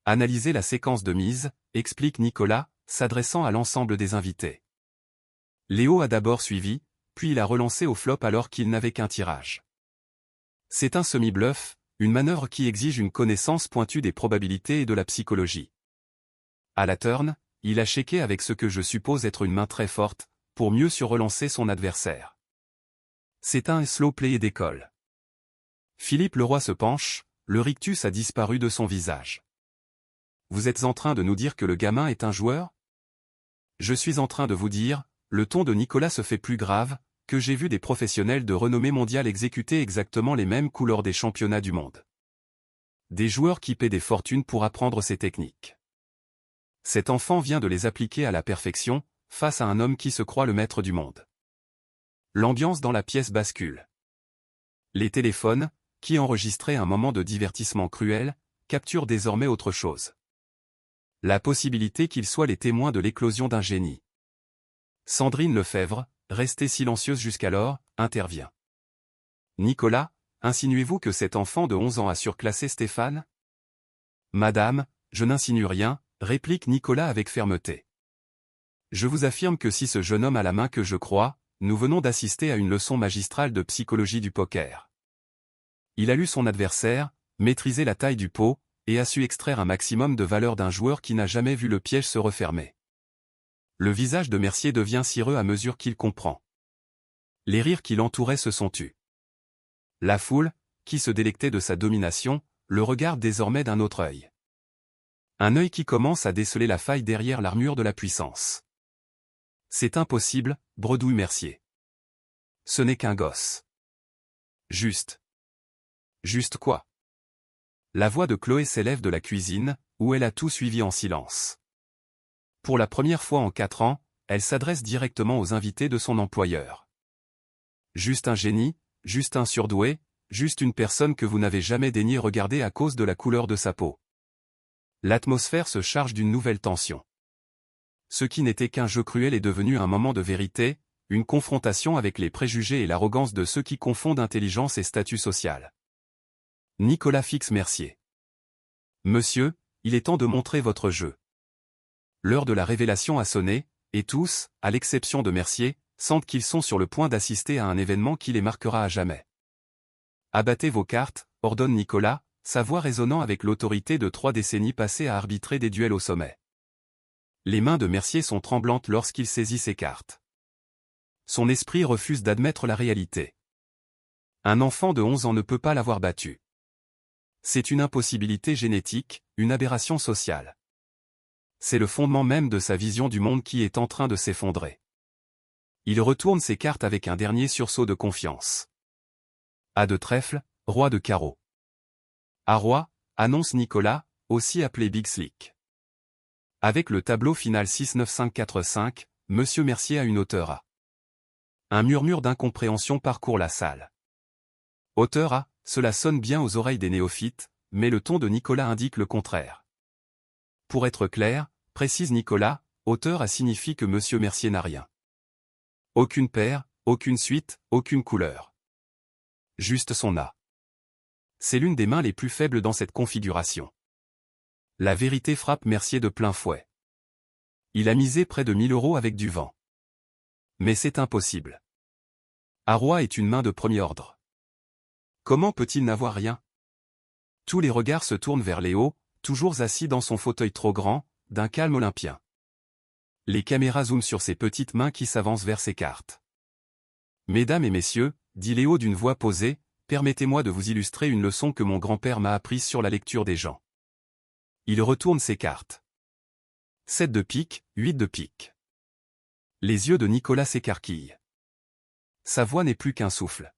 [SPEAKER 1] Analysez la séquence de mise, explique Nicolas, s'adressant à l'ensemble des invités. Léo a d'abord suivi, puis il a relancé au flop alors qu'il n'avait qu'un tirage. C'est un semi-bluff, une manœuvre qui exige une connaissance pointue des probabilités et de la psychologie. À la turn, il a checké avec ce que je suppose être une main très forte, pour mieux surrelancer son adversaire. C'est un slow play et décolle. Philippe Leroy se penche, le rictus a disparu de son visage. Vous êtes en train de nous dire que le gamin est un joueur? Je suis en train de vous dire, le ton de Nicolas se fait plus grave, que j'ai vu des professionnels de renommée mondiale exécuter exactement les mêmes coups lors des championnats du monde. Des joueurs qui paient des fortunes pour apprendre ces techniques. Cet enfant vient de les appliquer à la perfection, face à un homme qui se croit le maître du monde. L'ambiance dans la pièce bascule. Les téléphones, qui enregistraient un moment de divertissement cruel, capturent désormais autre chose. La possibilité qu'ils soient les témoins de l'éclosion d'un génie. Sandrine Lefebvre, restée silencieuse jusqu'alors, intervient. Nicolas, insinuez-vous que cet enfant de 11 ans a surclassé Stéphane? Madame, je n'insinue rien, réplique Nicolas avec fermeté. Je vous affirme que si ce jeune homme a la main que je crois, nous venons d'assister à une leçon magistrale de psychologie du poker. Il a lu son adversaire, maîtrisé la taille du pot, et a su extraire un maximum de valeur d'un joueur qui n'a jamais vu le piège se refermer. Le visage de Mercier devient cireux à mesure qu'il comprend. Les rires qui l'entouraient se sont tus. La foule, qui se délectait de sa domination, le regarde désormais d'un autre œil. Un œil qui commence à déceler la faille derrière l'armure de la puissance. C'est impossible, bredouille Mercier. Ce n'est qu'un gosse. Juste. Juste quoi? La voix de Chloé s'élève de la cuisine, où elle a tout suivi en silence. Pour la première fois en 4 ans, elle s'adresse directement aux invités de son employeur. Juste un génie, juste un surdoué, juste une personne que vous n'avez jamais daigné regarder à cause de la couleur de sa peau. L'atmosphère se charge d'une nouvelle tension. Ce qui n'était qu'un jeu cruel est devenu un moment de vérité, une confrontation avec les préjugés et l'arrogance de ceux qui confondent intelligence et statut social. Nicolas fixe Mercier. Monsieur, il est temps de montrer votre jeu. L'heure de la révélation a sonné, et tous, à l'exception de Mercier, sentent qu'ils sont sur le point d'assister à un événement qui les marquera à jamais. Abattez vos cartes, ordonne Nicolas, sa voix résonnant avec l'autorité de 3 décennies passées à arbitrer des duels au sommet. Les mains de Mercier sont tremblantes lorsqu'il saisit ses cartes. Son esprit refuse d'admettre la réalité. Un enfant de 11 ans ne peut pas l'avoir battu. C'est une impossibilité génétique, une aberration sociale. C'est le fondement même de sa vision du monde qui est en train de s'effondrer. Il retourne ses cartes avec un dernier sursaut de confiance. As de trèfle, roi de carreau. À roi, annonce Nicolas, aussi appelé Big Slick. Avec le tableau final 6-9-5-4-5, Monsieur Mercier a une hauteur A. Un murmure d'incompréhension parcourt la salle. Hauteur A, cela sonne bien aux oreilles des néophytes, mais le ton de Nicolas indique le contraire. Pour être clair, précise Nicolas, hauteur A signifie que Monsieur Mercier n'a rien. Aucune paire, aucune suite, aucune couleur. Juste son A. C'est l'une des mains les plus faibles dans cette configuration. La vérité frappe Mercier de plein fouet. Il a misé près de 1000 € avec du vent. Mais c'est impossible. A roi est une main de premier ordre. Comment peut-il n'avoir rien? Tous les regards se tournent vers Léo, toujours assis dans son fauteuil trop grand, d'un calme olympien. Les caméras zooment sur ses petites mains qui s'avancent vers ses cartes. Mesdames et messieurs, dit Léo d'une voix posée, permettez-moi de vous illustrer une leçon que mon grand-père m'a apprise sur la lecture des gens. Il retourne ses cartes. 7 de pique, 8 de pique. Les yeux de Nicolas s'écarquillent. Sa voix n'est plus qu'un souffle.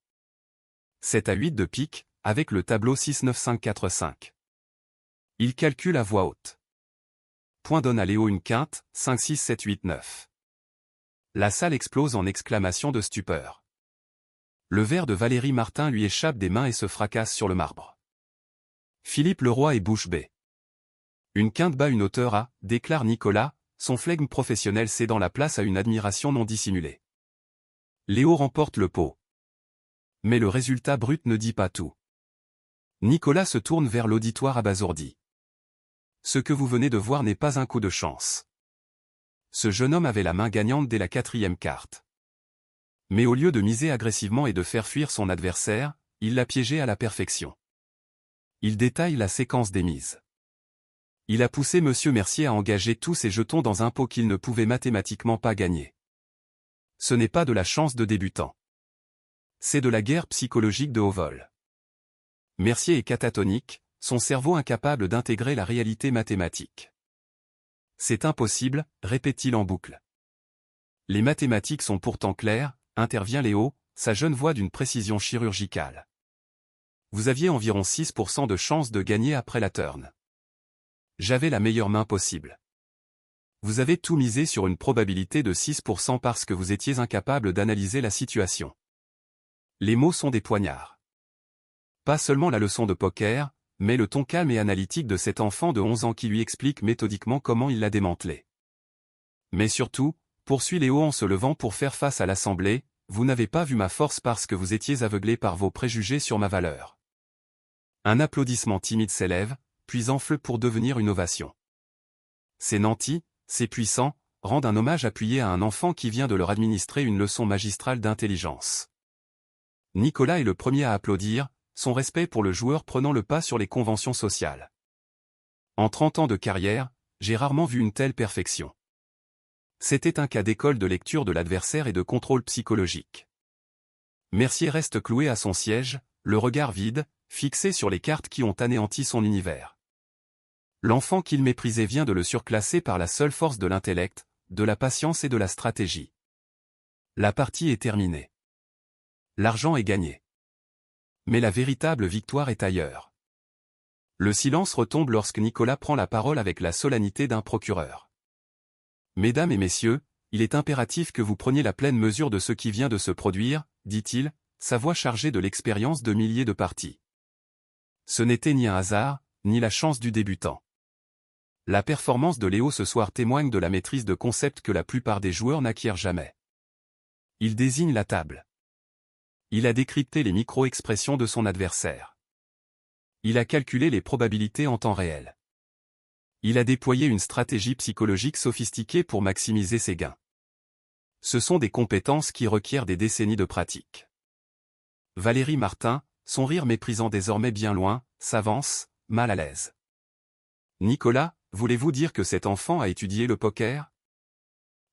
[SPEAKER 1] 7 à 8 de pique, avec le tableau 6-9-5-4-5. Il calcule à voix haute. Point donne à Léo une quinte, 5-6-7-8-9. La salle explose en exclamations de stupeur. Le verre de Valérie Martin lui échappe des mains et se fracasse sur le marbre. Philippe Leroy est bouche bée. Une quinte bat une hauteur à, déclare Nicolas, son flegme professionnel cédant la place à une admiration non dissimulée. Léo remporte le pot. Mais le résultat brut ne dit pas tout. Nicolas se tourne vers l'auditoire abasourdi. Ce que vous venez de voir n'est pas un coup de chance. Ce jeune homme avait la main gagnante dès la 4e carte. Mais au lieu de miser agressivement et de faire fuir son adversaire, il l'a piégé à la perfection. Il détaille la séquence des mises. Il a poussé Monsieur Mercier à engager tous ses jetons dans un pot qu'il ne pouvait mathématiquement pas gagner. Ce n'est pas de la chance de débutant. C'est de la guerre psychologique de haut vol. Mercier est catatonique, son cerveau incapable d'intégrer la réalité mathématique. C'est impossible, répète-t-il en boucle. Les mathématiques sont pourtant claires, intervient Léo, sa jeune voix d'une précision chirurgicale. Vous aviez environ 6% de chance de gagner après la turn. J'avais la meilleure main possible. Vous avez tout misé sur une probabilité de 6% parce que vous étiez incapable d'analyser la situation. Les mots sont des poignards. Pas seulement la leçon de poker, mais le ton calme et analytique de cet enfant de 11 ans qui lui explique méthodiquement comment il l'a démantelé. Mais surtout, poursuit Léo en se levant pour faire face à l'assemblée, vous n'avez pas vu ma force parce que vous étiez aveuglé par vos préjugés sur ma valeur. Un applaudissement timide s'élève, puis enfle pour devenir une ovation. Ces nantis, ces puissants, rendent un hommage appuyé à un enfant qui vient de leur administrer une leçon magistrale d'intelligence. Nicolas est le premier à applaudir, son respect pour le joueur prenant le pas sur les conventions sociales. En 30 ans de carrière, j'ai rarement vu une telle perfection. C'était un cas d'école de lecture de l'adversaire et de contrôle psychologique. Mercier reste cloué à son siège, le regard vide, fixé sur les cartes qui ont anéanti son univers. L'enfant qu'il méprisait vient de le surclasser par la seule force de l'intellect, de la patience et de la stratégie. La partie est terminée. L'argent est gagné. Mais la véritable victoire est ailleurs. Le silence retombe lorsque Nicolas prend la parole avec la solennité d'un procureur. Mesdames et messieurs, il est impératif que vous preniez la pleine mesure de ce qui vient de se produire, dit-il, sa voix chargée de l'expérience de milliers de parties. Ce n'était ni un hasard, ni la chance du débutant. La performance de Léo ce soir témoigne de la maîtrise de concept que la plupart des joueurs n'acquièrent jamais. Il désigne la table. Il a décrypté les micro-expressions de son adversaire. Il a calculé les probabilités en temps réel. Il a déployé une stratégie psychologique sophistiquée pour maximiser ses gains. Ce sont des compétences qui requièrent des décennies de pratique. Valérie Martin, son rire méprisant désormais bien loin, s'avance, mal à l'aise. Nicolas, voulez-vous dire que cet enfant a étudié le poker?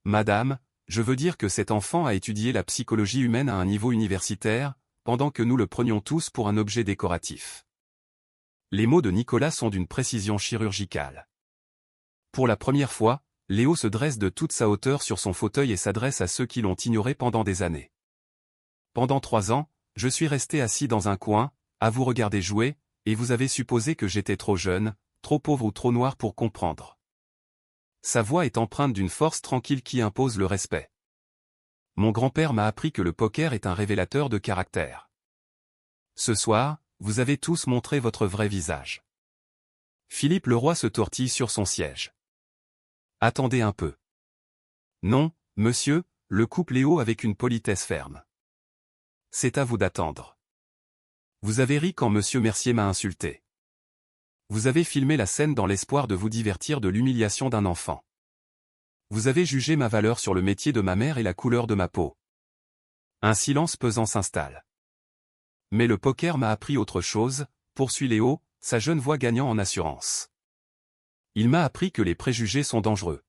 [SPEAKER 1] Madame, je veux dire que cet enfant a étudié la psychologie humaine à un niveau universitaire, pendant que nous le prenions tous pour un objet décoratif. Les mots de Nicolas sont d'une précision chirurgicale. Pour la première fois, Léo se dresse de toute sa hauteur sur son fauteuil et s'adresse à ceux qui l'ont ignoré pendant des années. Pendant 3 ans, je suis resté assis dans un coin, à vous regarder jouer, et vous avez supposé que j'étais trop jeune, trop pauvre ou trop noir pour comprendre. Sa voix est empreinte d'une force tranquille qui impose le respect. Mon grand-père m'a appris que le poker est un révélateur de caractère. Ce soir, vous avez tous montré votre vrai visage. Philippe Leroy se tortille sur son siège. Attendez un peu. Non, monsieur, le coupe Léo avec une politesse ferme. C'est à vous d'attendre. Vous avez ri quand monsieur Mercier m'a insulté. Vous avez filmé la scène dans l'espoir de vous divertir de l'humiliation d'un enfant. Vous avez jugé ma valeur sur le métier de ma mère et la couleur de ma peau. Un silence pesant s'installe. Mais le poker m'a appris autre chose, poursuit Léo, sa jeune voix gagnant en assurance. Il m'a appris que les préjugés sont dangereux.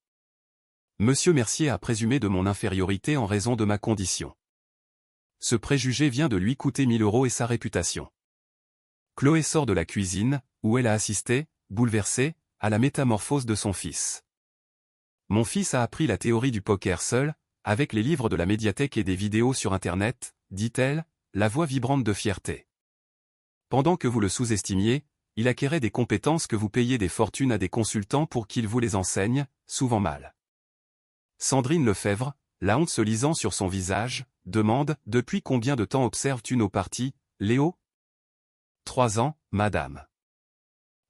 [SPEAKER 1] Monsieur Mercier a présumé de mon infériorité en raison de ma condition. Ce préjugé vient de lui coûter 1000 € et sa réputation. Chloé sort de la cuisine, où elle a assisté, bouleversée, à la métamorphose de son fils. Mon fils a appris la théorie du poker seul, avec les livres de la médiathèque et des vidéos sur Internet, dit-elle, la voix vibrante de fierté. Pendant que vous le sous-estimiez, il acquérait des compétences que vous payez des fortunes à des consultants pour qu'ils vous les enseignent, souvent mal. Sandrine Lefebvre, la honte se lisant sur son visage, demande « Depuis combien de temps observes-tu nos parties, Léo ?» 3 ans, madame.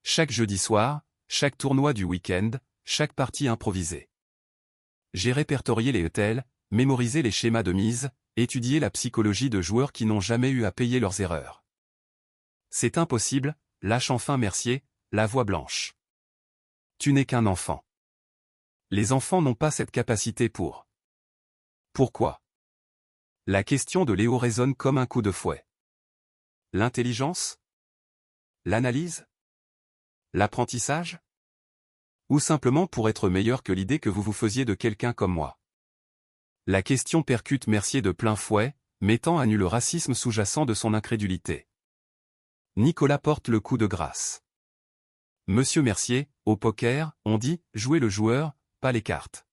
[SPEAKER 1] Chaque jeudi soir, chaque tournoi du week-end, chaque partie improvisée. J'ai répertorié les hôtels, mémorisé les schémas de mise, étudié la psychologie de joueurs qui n'ont jamais eu à payer leurs erreurs. C'est impossible, lâche enfin Mercier, la voix blanche. Tu n'es qu'un enfant. Les enfants n'ont pas cette capacité pour. Pourquoi? La question de Léo résonne comme un coup de fouet. L'intelligence? L'analyse? L'apprentissage? Ou simplement pour être meilleur que l'idée que vous vous faisiez de quelqu'un comme moi? La question percute Mercier de plein fouet, mettant à nu le racisme sous-jacent de son incrédulité. Nicolas porte le coup de grâce. Monsieur Mercier, au poker, on dit « jouez le joueur, pas les cartes ».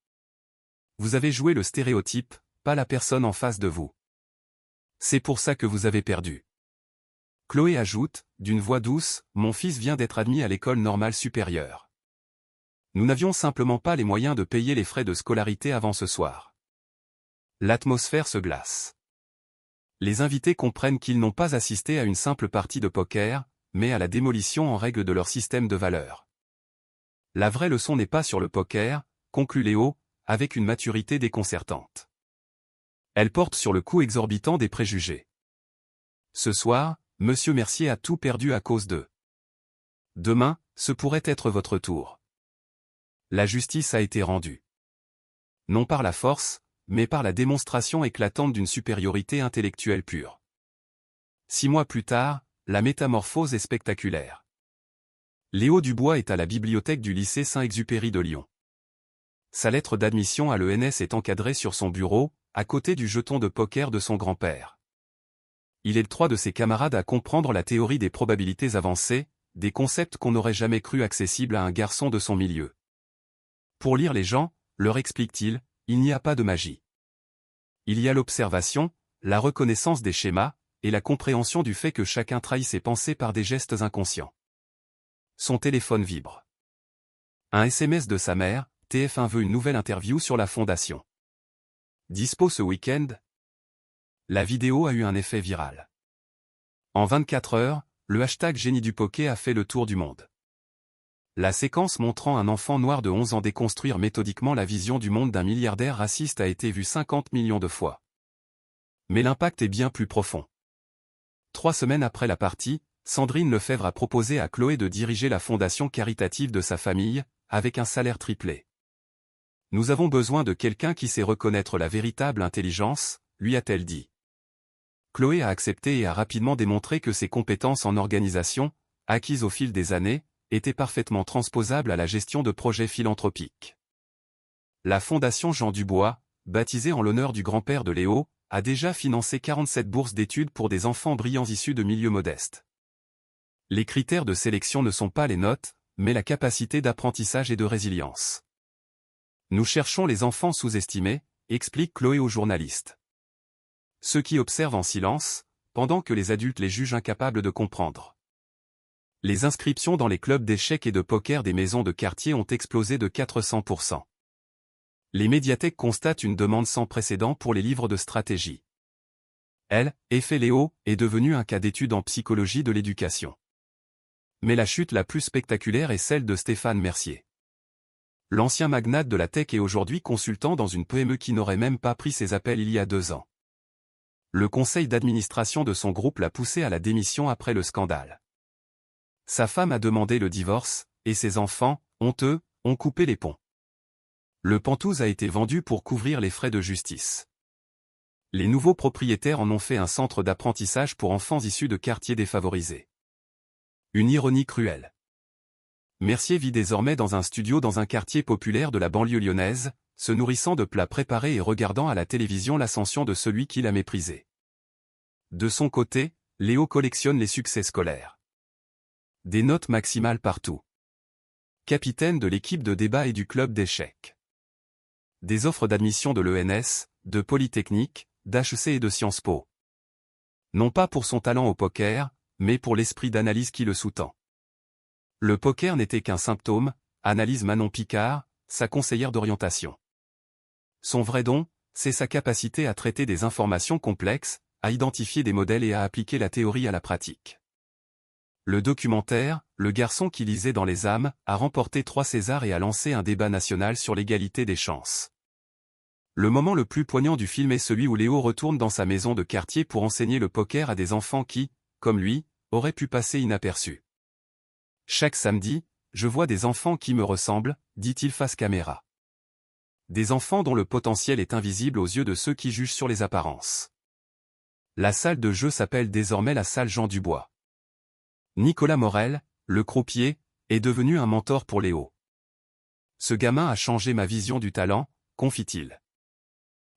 [SPEAKER 1] Vous avez joué le stéréotype, pas la personne en face de vous. C'est pour ça que vous avez perdu. Chloé ajoute, d'une voix douce, « Mon fils vient d'être admis à l'école normale supérieure. Nous n'avions simplement pas les moyens de payer les frais de scolarité avant ce soir. » L'atmosphère se glace. Les invités comprennent qu'ils n'ont pas assisté à une simple partie de poker, mais à la démolition en règle de leur système de valeurs. La vraie leçon n'est pas sur le poker, conclut Léo, avec une maturité déconcertante. Elle porte sur le coût exorbitant des préjugés. Ce soir, Monsieur Mercier a tout perdu à cause d'eux. Demain, ce pourrait être votre tour. La justice a été rendue. Non par la force, mais par la démonstration éclatante d'une supériorité intellectuelle pure. 6 mois plus tard, la métamorphose est spectaculaire. Léo Dubois est à la bibliothèque du lycée Saint-Exupéry de Lyon. Sa lettre d'admission à l'ENS est encadrée sur son bureau, à côté du jeton de poker de son grand-père. Il est le 3 de ses camarades à comprendre la théorie des probabilités avancées, des concepts qu'on n'aurait jamais cru accessibles à un garçon de son milieu. Pour lire les gens, leur explique-t-il, il n'y a pas de magie. Il y a l'observation, la reconnaissance des schémas, et la compréhension du fait que chacun trahit ses pensées par des gestes inconscients. Son téléphone vibre. Un SMS de sa mère, TF1 veut une nouvelle interview sur la fondation. Dispo ce week-end? La vidéo a eu un effet viral. En 24 heures, le hashtag génie du poker a fait le tour du monde. La séquence montrant un enfant noir de 11 ans déconstruire méthodiquement la vision du monde d'un milliardaire raciste a été vue 50 millions de fois. Mais l'impact est bien plus profond. 3 semaines après la partie, Sandrine Lefebvre a proposé à Chloé de diriger la fondation caritative de sa famille, avec un salaire triplé. Nous avons besoin de quelqu'un qui sait reconnaître la véritable intelligence, lui a-t-elle dit. Chloé a accepté et a rapidement démontré que ses compétences en organisation, acquises au fil des années, étaient parfaitement transposables à la gestion de projets philanthropiques. La fondation Jean Dubois, baptisée en l'honneur du grand-père de Léo, a déjà financé 47 bourses d'études pour des enfants brillants issus de milieux modestes. Les critères de sélection ne sont pas les notes, mais la capacité d'apprentissage et de résilience. Nous cherchons les enfants sous-estimés, explique Chloé aux journalistes. Ceux qui observent en silence, pendant que les adultes les jugent incapables de comprendre. Les inscriptions dans les clubs d'échecs et de poker des maisons de quartier ont explosé de 400%. Les médiathèques constatent une demande sans précédent pour les livres de stratégie. Effet Léo, est devenu un cas d'étude en psychologie de l'éducation. Mais la chute la plus spectaculaire est celle de Stéphane Mercier. L'ancien magnate de la tech est aujourd'hui consultant dans une PME qui n'aurait même pas pris ses appels il y a 2 ans. Le conseil d'administration de son groupe l'a poussé à la démission après le scandale. Sa femme a demandé le divorce, et ses enfants, honteux, ont coupé les ponts. Le Pantouse a été vendu pour couvrir les frais de justice. Les nouveaux propriétaires en ont fait un centre d'apprentissage pour enfants issus de quartiers défavorisés. Une ironie cruelle. Mercier vit désormais dans un studio dans un quartier populaire de la banlieue lyonnaise, se nourrissant de plats préparés et regardant à la télévision l'ascension de celui qui l'a méprisé. De son côté, Léo collectionne les succès scolaires. Des notes maximales partout. Capitaine de l'équipe de débat et du club d'échecs. Des offres d'admission de l'ENS, de Polytechnique, d'HEC et de Sciences Po. Non pas pour son talent au poker, mais pour l'esprit d'analyse qui le sous-tend. Le poker n'était qu'un symptôme, analyse Manon Picard, sa conseillère d'orientation. Son vrai don, c'est sa capacité à traiter des informations complexes, à identifier des modèles et à appliquer la théorie à la pratique. Le documentaire, Le garçon qui lisait dans les âmes, a remporté 3 Césars et a lancé un débat national sur l'égalité des chances. Le moment le plus poignant du film est celui où Léo retourne dans sa maison de quartier pour enseigner le poker à des enfants qui, comme lui, auraient pu passer inaperçus. Chaque samedi, je vois des enfants qui me ressemblent, dit-il face caméra. Des enfants dont le potentiel est invisible aux yeux de ceux qui jugent sur les apparences. La salle de jeu s'appelle désormais la salle Jean Dubois. Nicolas Morel, le croupier, est devenu un mentor pour Léo. Ce gamin a changé ma vision du talent, confie-t-il.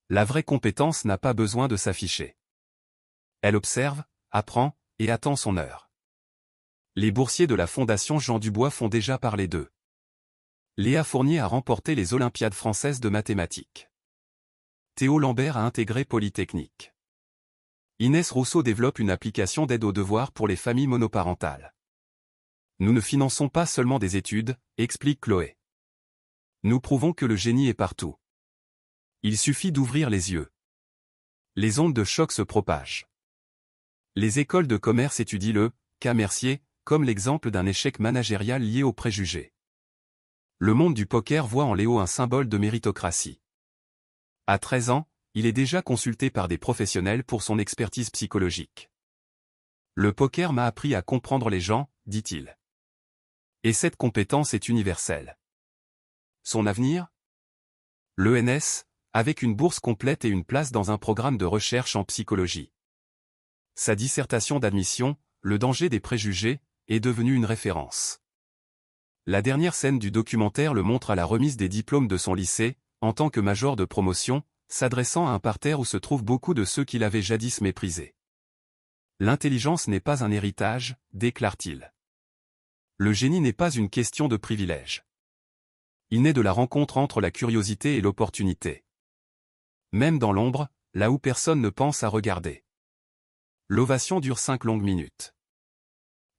[SPEAKER 1] La vraie compétence n'a pas besoin de s'afficher. Elle observe, apprend, et attend son heure. Les boursiers de la Fondation Jean Dubois font déjà parler d'eux. Léa Fournier a remporté les Olympiades françaises de mathématiques. Théo Lambert a intégré Polytechnique. Inès Rousseau développe une application d'aide aux devoirs pour les familles monoparentales. Nous ne finançons pas seulement des études, explique Chloé. Nous prouvons que le génie est partout. Il suffit d'ouvrir les yeux. Les ondes de choc se propagent. Les écoles de commerce étudient le cas Mercier, comme l'exemple d'un échec managérial lié aux préjugés. Le monde du poker voit en Léo un symbole de méritocratie. À 13 ans, il est déjà consulté par des professionnels pour son expertise psychologique. Le poker m'a appris à comprendre les gens, dit-il. Et cette compétence est universelle. Son avenir ? L'ENS, avec une bourse complète et une place dans un programme de recherche en psychologie. Sa dissertation d'admission, Le danger des préjugés, est devenue une référence. La dernière scène du documentaire le montre à la remise des diplômes de son lycée, en tant que major de promotion, s'adressant à un parterre où se trouvent beaucoup de ceux qu'il avait jadis méprisés. L'intelligence n'est pas un héritage, déclare-t-il. Le génie n'est pas une question de privilège. Il naît de la rencontre entre la curiosité et l'opportunité. Même dans l'ombre, là où personne ne pense à regarder. L'ovation dure 5 longues minutes.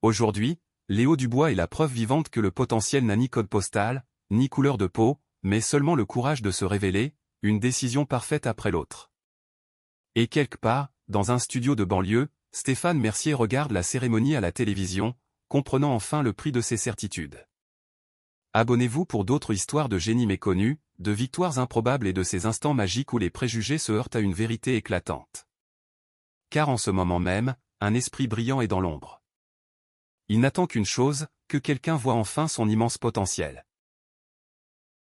[SPEAKER 1] Aujourd'hui, Léo Dubois est la preuve vivante que le potentiel n'a ni code postal, ni couleur de peau, mais seulement le courage de se révéler, une décision parfaite après l'autre. Et quelque part, dans un studio de banlieue, Stéphane Mercier regarde la cérémonie à la télévision, comprenant enfin le prix de ses certitudes. Abonnez-vous pour d'autres histoires de génies méconnus, de victoires improbables et de ces instants magiques où les préjugés se heurtent à une vérité éclatante. Car en ce moment même, un esprit brillant est dans l'ombre. Il n'attend qu'une chose, que quelqu'un voie enfin son immense potentiel.